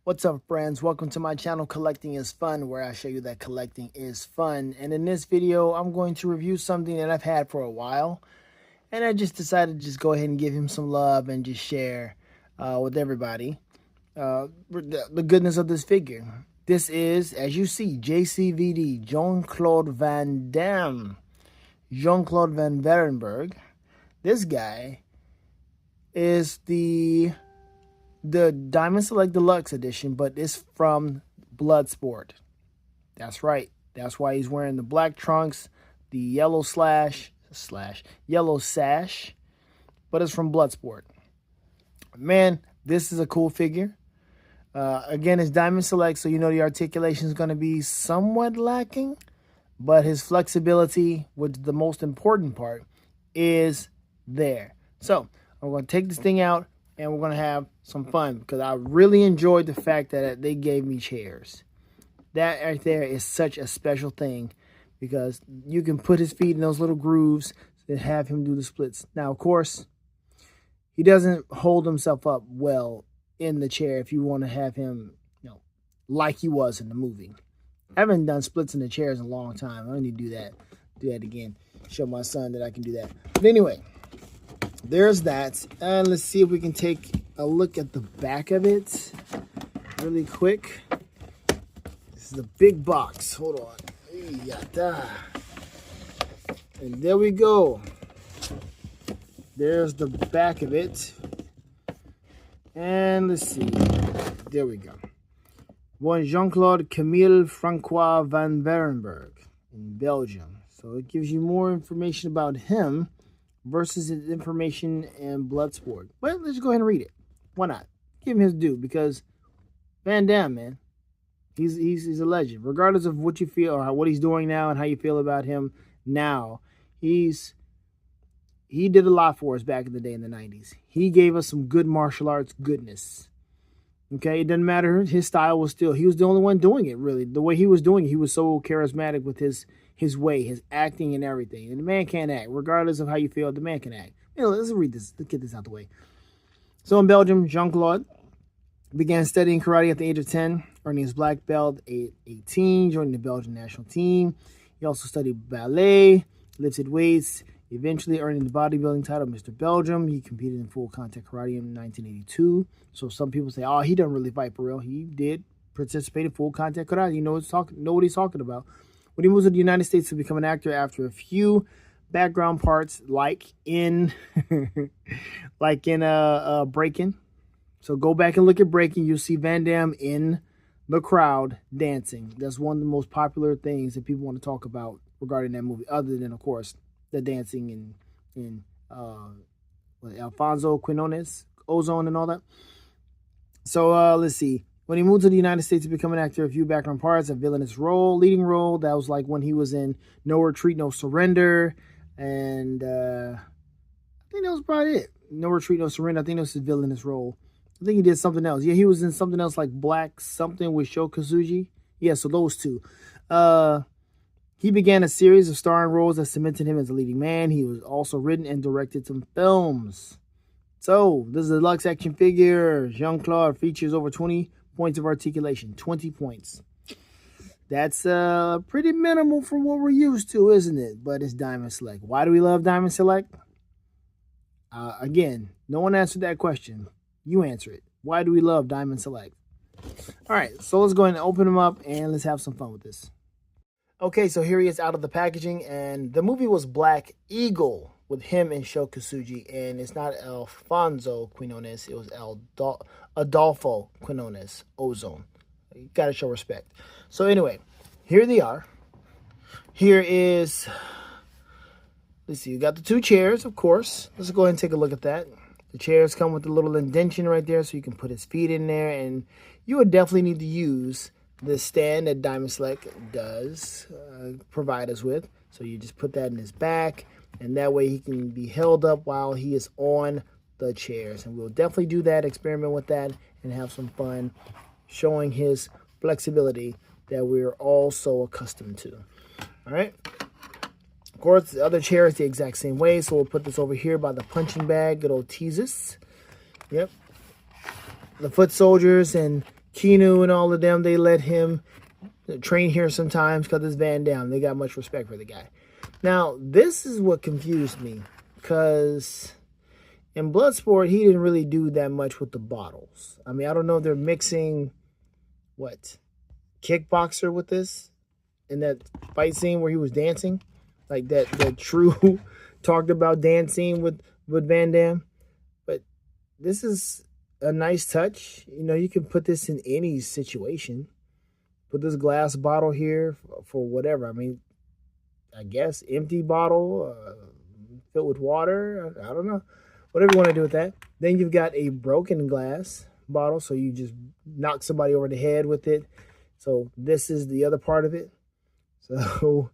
What's up, friends? Welcome to my channel, Collecting is Fun, where I show you that collecting is fun. And in this video, I'm going to review something that I've had for a while. And I just decided to just go ahead and give him some love and just share with everybody the goodness of this figure. This is, as you see, JCVD, Jean-Claude Van Damme. Jean-Claude Van Varenberg. This guy is the Diamond Select Deluxe Edition, but it's from BloodSport. That's right. That's why he's wearing the black trunks, the yellow yellow sash, but it's from BloodSport. Man, this is a cool figure. Again, it's Diamond Select, so you know the articulation is going to be somewhat lacking, but his flexibility, which is the most important part, is there. So I'm going to take this thing out, and we're going to have some fun because I really enjoyed the fact that they gave me chairs. That right there is such a special thing because you can put his feet in those little grooves and have him do the splits. Now, of course, he doesn't hold himself up well in the chair if you want to have him, you know, like he was in the movie. I haven't done splits in the chairs in a long time. I need to do that again. Show my son that I can do that. But anyway, there's that. And let's see if we can take a look at the back of it really quick. This is a big box. Hold on. And there we go. There's the back of it. And let's see. There we go. One Jean-Claude Camille Francois Van Varenberg in Belgium. So it gives you more information about him versus his information in Bloodsport. Well, let's go ahead and read it. Why not? Give him his due, because Van Damme, man, he's a legend. Regardless of what you feel or what he's doing now and how you feel about him now, he did a lot for us back in the day in the 90s. He gave us some good martial arts goodness. Okay, it doesn't matter. His style was still, he was the only one doing it, really. The way he was doing it, he was so charismatic with his way, his acting and everything. And the man can act. Regardless of how you feel, the man can act. You know, let's read this. Let's get this out the way. So in Belgium, Jean-Claude began studying karate at the age of 10, earning his black belt at 18, joining the Belgian national team. He also studied ballet, lifted weights, eventually earning the bodybuilding title Mr. Belgium. He competed in full contact karate in 1982. So some people say, oh, he doesn't really fight for real. He did participate in full contact karate. You know what he's talking about. When he moved to the United States to become an actor after a few background parts, like in Breaking. So go back and look at Breaking. You'll see Van Damme in the crowd dancing. That's one of the most popular things that people want to talk about regarding that movie, other than, of course, the dancing in Alfonso Quinones, Ozone, and all that. So let's see. When he moved to the United States to become an actor, a few background parts, a villainous role, leading role. That was like when he was in No Retreat, No Surrender. And I think that was probably it. No Retreat, No Surrender. I think that was his villainous role. I think he did something else. Yeah, he was in something else like Black something with Sho Kosugi. Yeah, so those two. He began a series of starring roles that cemented him as a leading man. He was also written and directed some films. So, this is a deluxe action figure. Jean-Claude features over 20 points of articulation. 20 points. That's pretty minimal from what we're used to, isn't it? But it's Diamond Select. Why do we love Diamond Select? Again, no one answered that question. You answer it. Why do we love Diamond Select? All right, so let's go ahead and open them up and let's have some fun with this. Okay, so here he is out of the packaging, and the movie was Black Eagle with him and Sho Kosugi, and it's not Alfonso Quinones, it was Adolfo Quinones, Ozone. You gotta show respect. So anyway, here they are. Here is, let's see, you got the two chairs, of course. Let's go ahead and take a look at that. The chairs come with a little indentation right there, so you can put his feet in there, and you would definitely need to use the stand that Diamond Select does provide us with. So you just put that in his back, and that way he can be held up while he is on the chairs. And we'll definitely do that, experiment with that, and have some fun showing his flexibility that we're all so accustomed to. All right. Of course, the other chair is the exact same way, so we'll put this over here by the punching bag. Good old Jesus. Yep. The foot soldiers and Keanu and all of them, they let him train here sometimes because it's Van Damme. They got much respect for the guy. Now, this is what confused me, because in Bloodsport, he didn't really do that much with the bottles. I mean, I don't know if they're mixing, what, Kickboxer with this in that fight scene where he was dancing. Like that True talked about dancing with Van Damme. But this is a nice touch. You know, you can put this in any situation. Put this glass bottle here for whatever. I mean, I guess empty bottle filled with water. I don't know. Whatever you want to do with that. Then you've got a broken glass bottle. So you just knock somebody over the head with it. So this is the other part of it. So,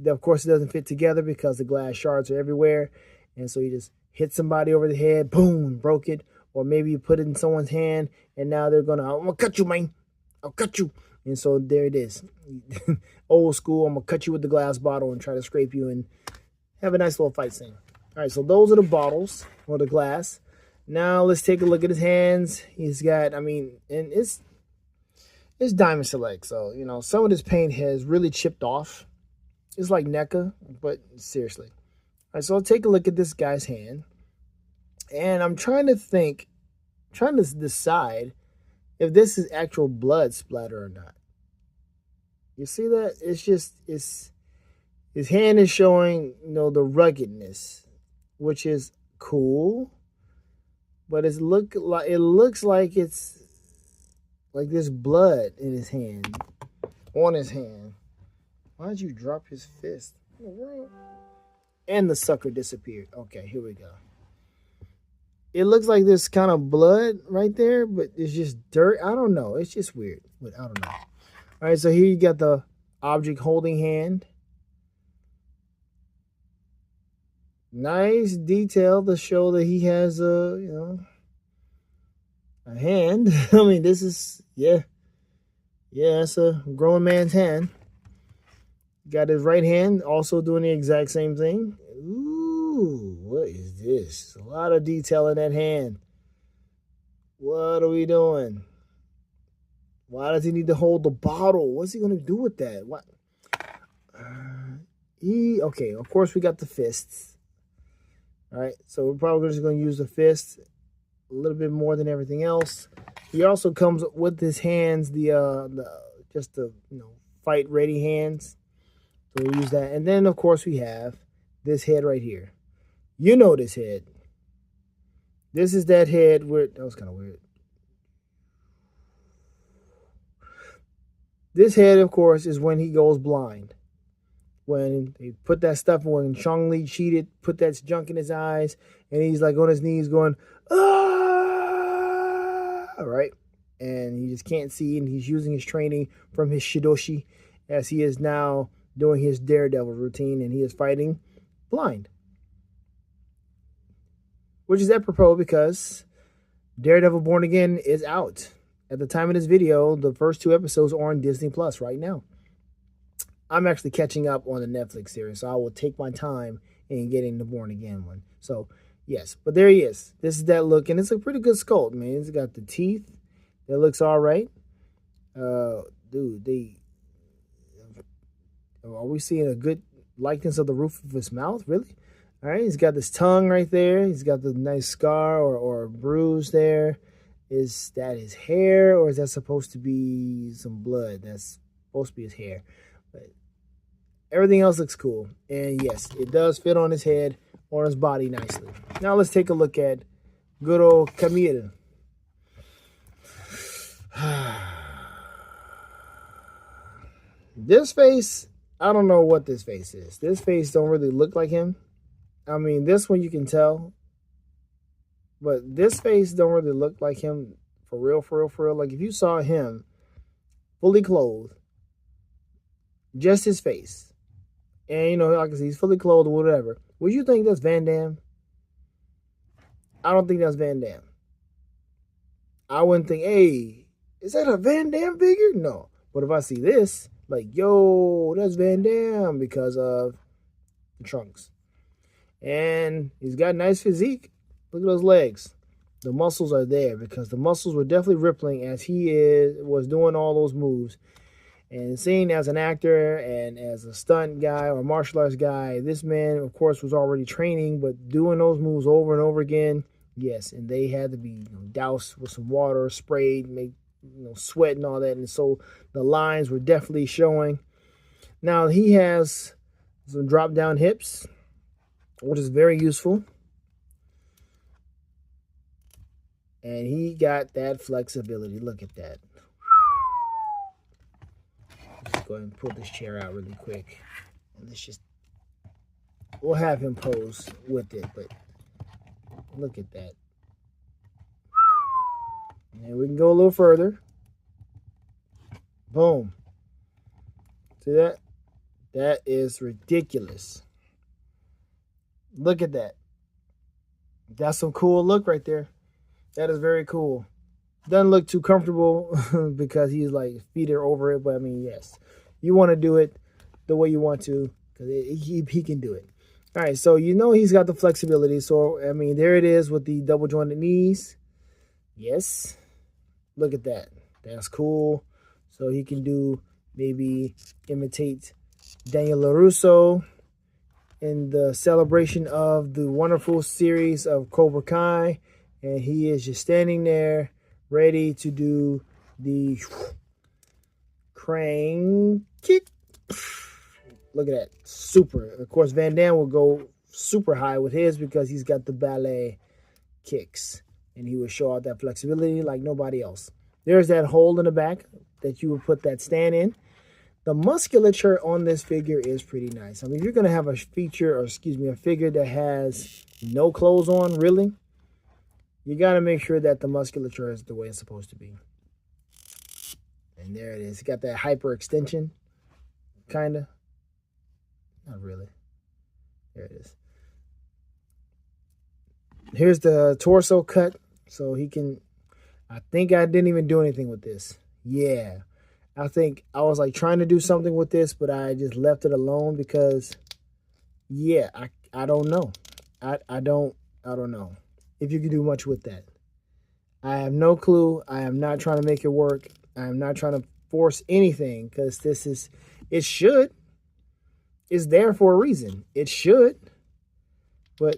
of course, it doesn't fit together because the glass shards are everywhere. And so you just hit somebody over the head, boom, broke it. Or maybe you put it in someone's hand, and now they're going to, I'm going to cut you, man. I'll cut you. And so there it is. Old school, I'm going to cut you with the glass bottle and try to scrape you and have a nice little fight scene. All right, so those are the bottles or the glass. Now let's take a look at his hands. He's got, I mean, and it's Diamond Select. So, you know, some of this paint has really chipped off. It's like NECA, but seriously. All right, so I'll take a look at this guy's hand. And I'm trying to decide if this is actual blood splatter or not. You see that? It's just, his hand is showing, you know, the ruggedness, which is cool. But it looks like it's like there's blood in his hand, on his hand. Why'd you drop his fist? And the sucker disappeared. Okay, here we go. It looks like there's kind of blood right there, but it's just dirt. I don't know. It's just weird. But I don't know. All right, so here you got the object holding hand. Nice detail to show that he has a hand. I mean, this is, yeah, it's a grown man's hand. Got his right hand also doing the exact same thing. Ooh, what is this? A lot of detail in that hand. What are we doing? Why does he need to hold the bottle? What's he going to do with that? What? Okay, of course we got the fists. All right, so we're probably just going to use the fist a little bit more than everything else. He also comes with his hands, the fight ready hands. So we'll use that. And then, of course, we have this head right here. You know this head. This is that head where... That was kind of weird. This head, of course, is when he goes blind. When they put that stuff, when Chong Li cheated, put that junk in his eyes, and he's like on his knees going, ah! All right. And he just can't see, and he's using his training from his Shidoshi as he is now doing his Daredevil routine, and he is fighting blind. Which is apropos because Daredevil Born Again is out. At the time of this video, the first 2 episodes are on Disney Plus right now. I'm actually catching up on the Netflix series, so I will take my time in getting the Born Again one. So, yes. But there he is. This is that look, and it's a pretty good sculpt, man. It's got the teeth. That looks all right. Dude, are we seeing a good likeness of the roof of his mouth? Really? All right, he's got this tongue right there. He's got the nice scar or bruise there. Is that his hair, or is that supposed to be some blood? That's supposed to be his hair. But everything else looks cool. And yes, it does fit on his head, on his body nicely. Now let's take a look at good old Camille. This face, I don't know what this face is. This face don't really look like him. I mean, this one you can tell. But this face don't really look like him for real, for real, for real. Like if you saw him fully clothed, just his face, and you know, like I said, he's fully clothed or whatever, would you think that's Van Damme? I don't think that's Van Damme. I wouldn't think, hey, is that a Van Damme figure? No. But if I see this, like, yo, that's Van Damme because of trunks. And he's got a nice physique. Look at those legs. The muscles are there because the muscles were definitely rippling as he was doing all those moves. And seeing as an actor and as a stunt guy or martial arts guy, this man, of course, was already training, but doing those moves over and over again, yes. And they had to be doused with some water, sprayed, make sweat and all that. And so the lines were definitely showing. Now he has some drop down hips, which is very useful. And he got that flexibility. Look at that. Let's go ahead and pull this chair out really quick. And we'll have him pose with it, but look at that. And we can go a little further. Boom. See that? That is ridiculous. Look at that. That's some cool look right there. That is very cool. Doesn't look too comfortable because he's like feet are over it. But I mean, yes, you want to do it the way you want to because he can do it. All right, so he's got the flexibility. So, I mean, there it is with the double jointed knees. Yes. Look at that. That's cool. So he can maybe imitate Daniel LaRusso in the celebration of the wonderful series of Cobra Kai. And he is just standing there ready to do the crane kick. Look at that. Super. Of course, Van Damme will go super high with his because he's got the ballet kicks. And he will show out that flexibility like nobody else. There's that hole in the back that you would put that stand in. The musculature on this figure is pretty nice. I mean, if you're going to have a figure that has no clothes on, really, you got to make sure that the musculature is the way it's supposed to be. And there it is. It's got that hyper extension, kind of. Not really. There it is. Here's the torso cut. So he can, I think I didn't even do anything with this. Yeah. I think I was like trying to do something with this, but I just left it alone because, yeah, I don't know. I don't know if you can do much with that. I have no clue. I am not trying to make it work. I am not trying to force anything because it should. It's there for a reason. It should. But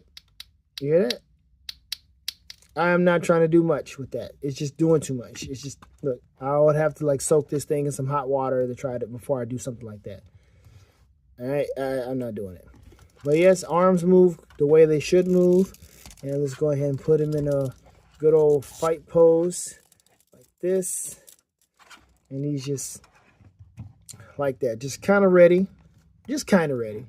you hear that? I am not trying to do much with that. It's just doing too much. It's just, look, I would have to like soak this thing in some hot water to try it before I do something like that. All right, I'm not doing it. But yes, arms move the way they should move. And let's go ahead and put him in a good old fight pose like this. And he's just like that, just kind of ready. Just kind of ready.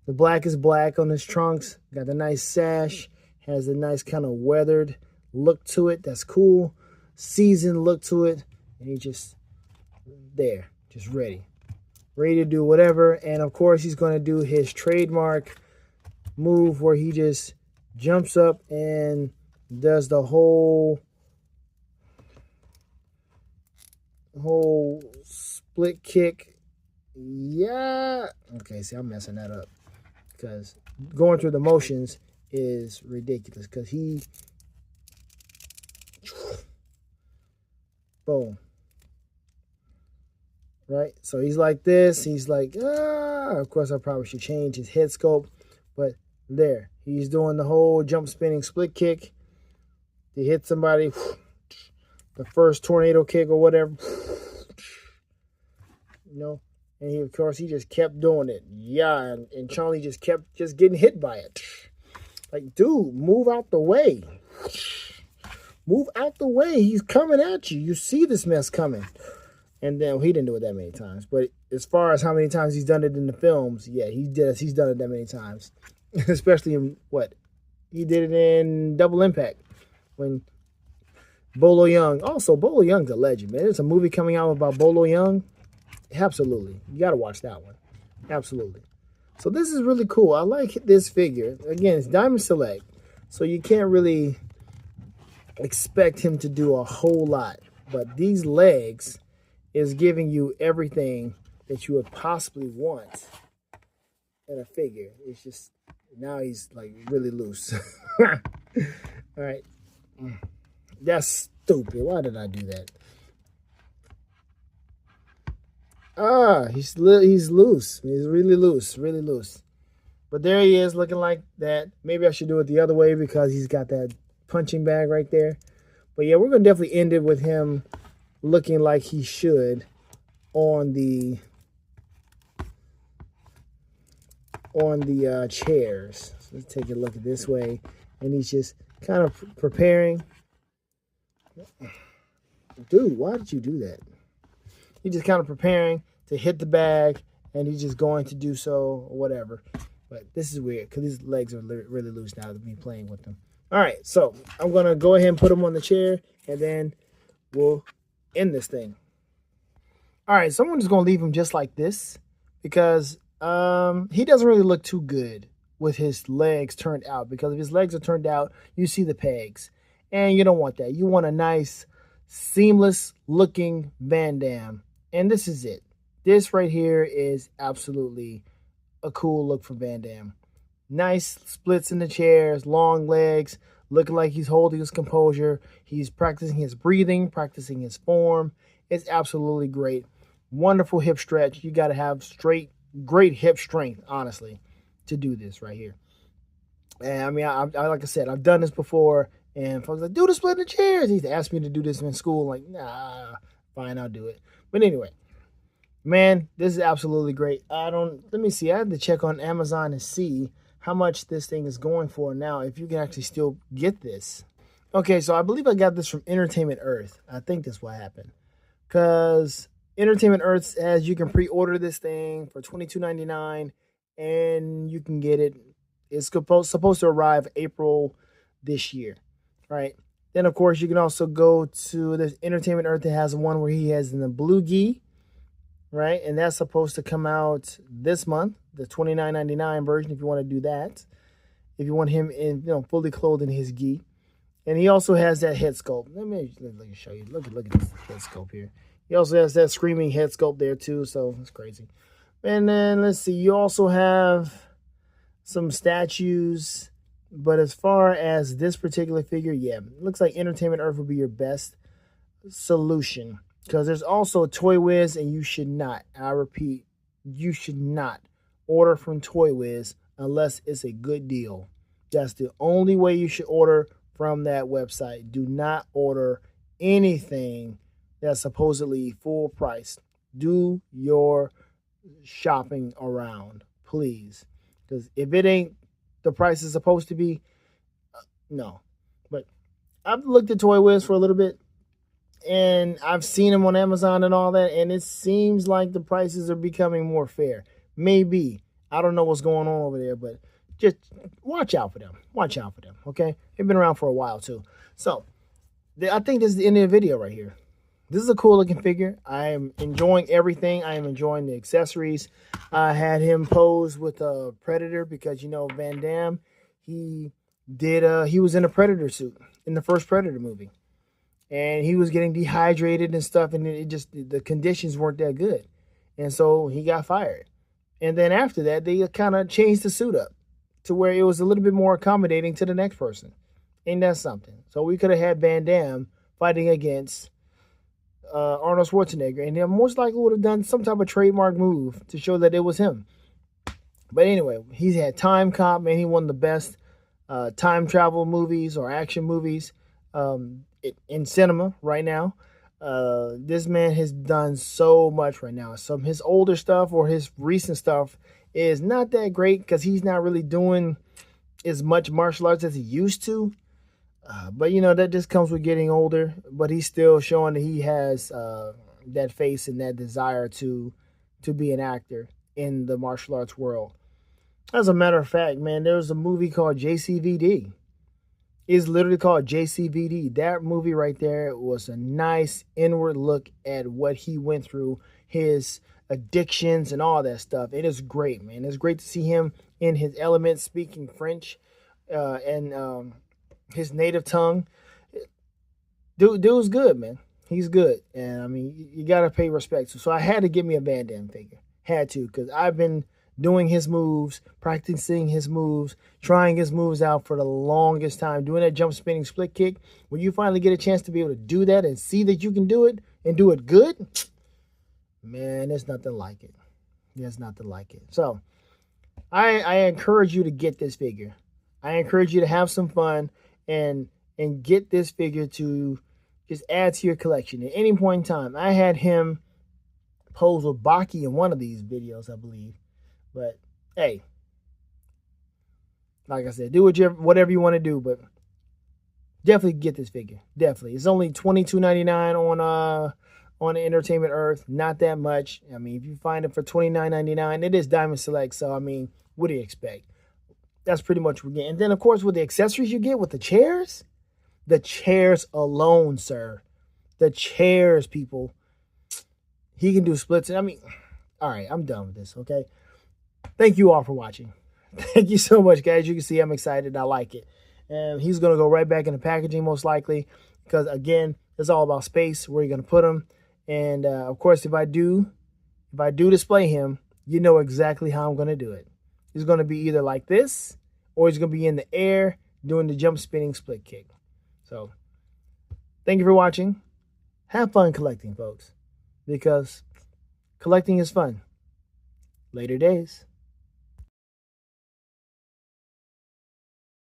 The black is black on his trunks. Got the nice sash. Has a nice kind of weathered look to it. That's cool. Seasoned look to it. And he's just there. Just ready. Ready to do whatever. And of course, he's going to do his trademark move where he just jumps up and does the whole split kick. Yeah. Okay, see, I'm messing that up. Because going through the motions is ridiculous because boom, right? So he's like this. He's like, of course, I probably should change his head sculpt, but there, he's doing the whole jump spinning split kick. He hit somebody, the first tornado kick or whatever, and he, of course, he just kept doing it. Yeah, and Charlie just kept getting hit by it. Like, dude, move out the way. Move out the way. He's coming at you. You see this mess coming. And then he didn't do it that many times. But as far as how many times he's done it in the films, yeah, he's done it that many times. Especially in what? He did it in Double Impact. When Bolo Young. Also, Bolo Young's a legend, man. There's a movie coming out about Bolo Young. Absolutely. You got to watch that one. Absolutely. So this is really cool. I like this figure. Again, it's Diamond Select. So you can't really expect him to do a whole lot. But these legs is giving you everything that you would possibly want in a figure. It's just now he's like really loose. All right, that's stupid. Why did I do that? He's loose. He's really loose, really loose. But there he is, looking like that. Maybe I should do it the other way because he's got that punching bag right there. But yeah, we're gonna definitely end it with him looking like he should on the chairs. So let's take a look at this way, and he's just kind of preparing. Dude, why did you do that? He's just kind of preparing to hit the bag, and he's just going to do so or whatever. But this is weird because his legs are really loose now with me playing with them. All right, so I'm going to go ahead and put him on the chair, and then we'll end this thing. All right, so I'm just going to leave him just like this because he doesn't really look too good with his legs turned out, because if his legs are turned out, you see the pegs, and you don't want that. You want a nice, seamless looking Van Damme, and this is it. This right here is absolutely a cool look for Van Damme. Nice splits in the chairs, long legs, looking like he's holding his composure. He's practicing his breathing, practicing his form. It's absolutely great. Wonderful hip stretch. You got to have great hip strength, honestly, to do this right here. And I mean, I like I said, I've done this before, and folks are like, do the split in the chairs. He asked me to do this in school. Like, nah, fine, I'll do it. But anyway, man, this is absolutely great. Let me see. I have to check on Amazon and see how much this thing is going for now, if you can actually still get this. Okay, so I believe I got this from Entertainment Earth. I think that's what happened. Because Entertainment Earth says you can pre-order this thing for $22.99, and you can get it. It's supposed to arrive April this year, right? Then, of course, you can also go to this Entertainment Earth that has one where he has in the blue gi, right? And that's supposed to come out this month, the $29.99 version, if you want to do that. If you want him in, fully clothed in his gi. And he also has that head sculpt. Let me show you. Look at this head sculpt here. He also has that screaming head sculpt there too, so it's crazy. And then let's see, you also have some statues. But as far as this particular figure, yeah, it looks like Entertainment Earth will be your best solution. Because there's also Toy Wiz, and you should not, I repeat, you should not order from Toy Wiz unless it's a good deal. That's the only way you should order from that website. Do not order anything that's supposedly full price. Do your shopping around, please. Because if it ain't the price is supposed to be, no. But I've looked at Toy Wiz for a little bit, and I've seen them on Amazon and all that, and it seems like the prices are becoming more fair. Maybe. I don't know what's going on over there, but just watch out for them. Watch out for them, okay? They've been around for a while, too. So, I think this is the end of the video right here. This is a cool looking figure. I am enjoying everything. I am enjoying the accessories. I had him pose with a Predator because, Van Damme, he was in a Predator suit in the first Predator movie. And he was getting dehydrated and stuff, and the conditions weren't that good. And so he got fired. And then after that, they kind of changed the suit up to where it was a little bit more accommodating to the next person. Ain't that something? So we could have had Van Damme fighting against Arnold Schwarzenegger, and they most likely would have done some type of trademark move to show that it was him. But anyway, he's had Time Cop, man. He won the best time travel movies or action movies in cinema right now. This man has done so much right now. Some of his older stuff or his recent stuff is not that great because he's not really doing as much martial arts as he used to. But that just comes with getting older. But he's still showing that he has that face and that desire to be an actor in the martial arts world. As a matter of fact, man, there was a movie called JCVD. It's literally called JCVD. That movie right there was a nice inward look at what he went through, his addictions and all that stuff. It is great, man. It's great to see him in his element, speaking French and his native tongue. Dude's good, man. He's good. And I mean, you got to pay respect. So I had to get me a Van Damme figure. Had to, because I've been doing his moves, practicing his moves, trying his moves out for the longest time, doing that jump spinning split kick. When you finally get a chance to be able to do that and see that you can do it and do it good, man, there's nothing like it. There's nothing like it. So I encourage you to get this figure. I encourage you to have some fun and get this figure to just add to your collection. At any point in time, I had him pose with Baki in one of these videos, I believe. But hey, like I said, do whatever you want to do, but definitely get this figure. Definitely. It's only $22.99 on Entertainment Earth. Not that much. I mean, if you find it for $29.99, it is Diamond Select. So I mean, what do you expect? That's pretty much what we're getting. And then of course with the accessories you get with the chairs alone, sir. The chairs, people. He can do splits. I mean, all right, I'm done with this, okay? Thank you all for watching. Thank you so much, guys. You can see I'm excited. I like it. And he's going to go right back in the packaging most likely because, again, it's all about space, where you're going to put him. And, of course, if I do display him, you know exactly how I'm going to do it. He's going to be either like this or he's going to be in the air doing the jump spinning split kick. So, thank you for watching. Have fun collecting, folks, because collecting is fun. Later days.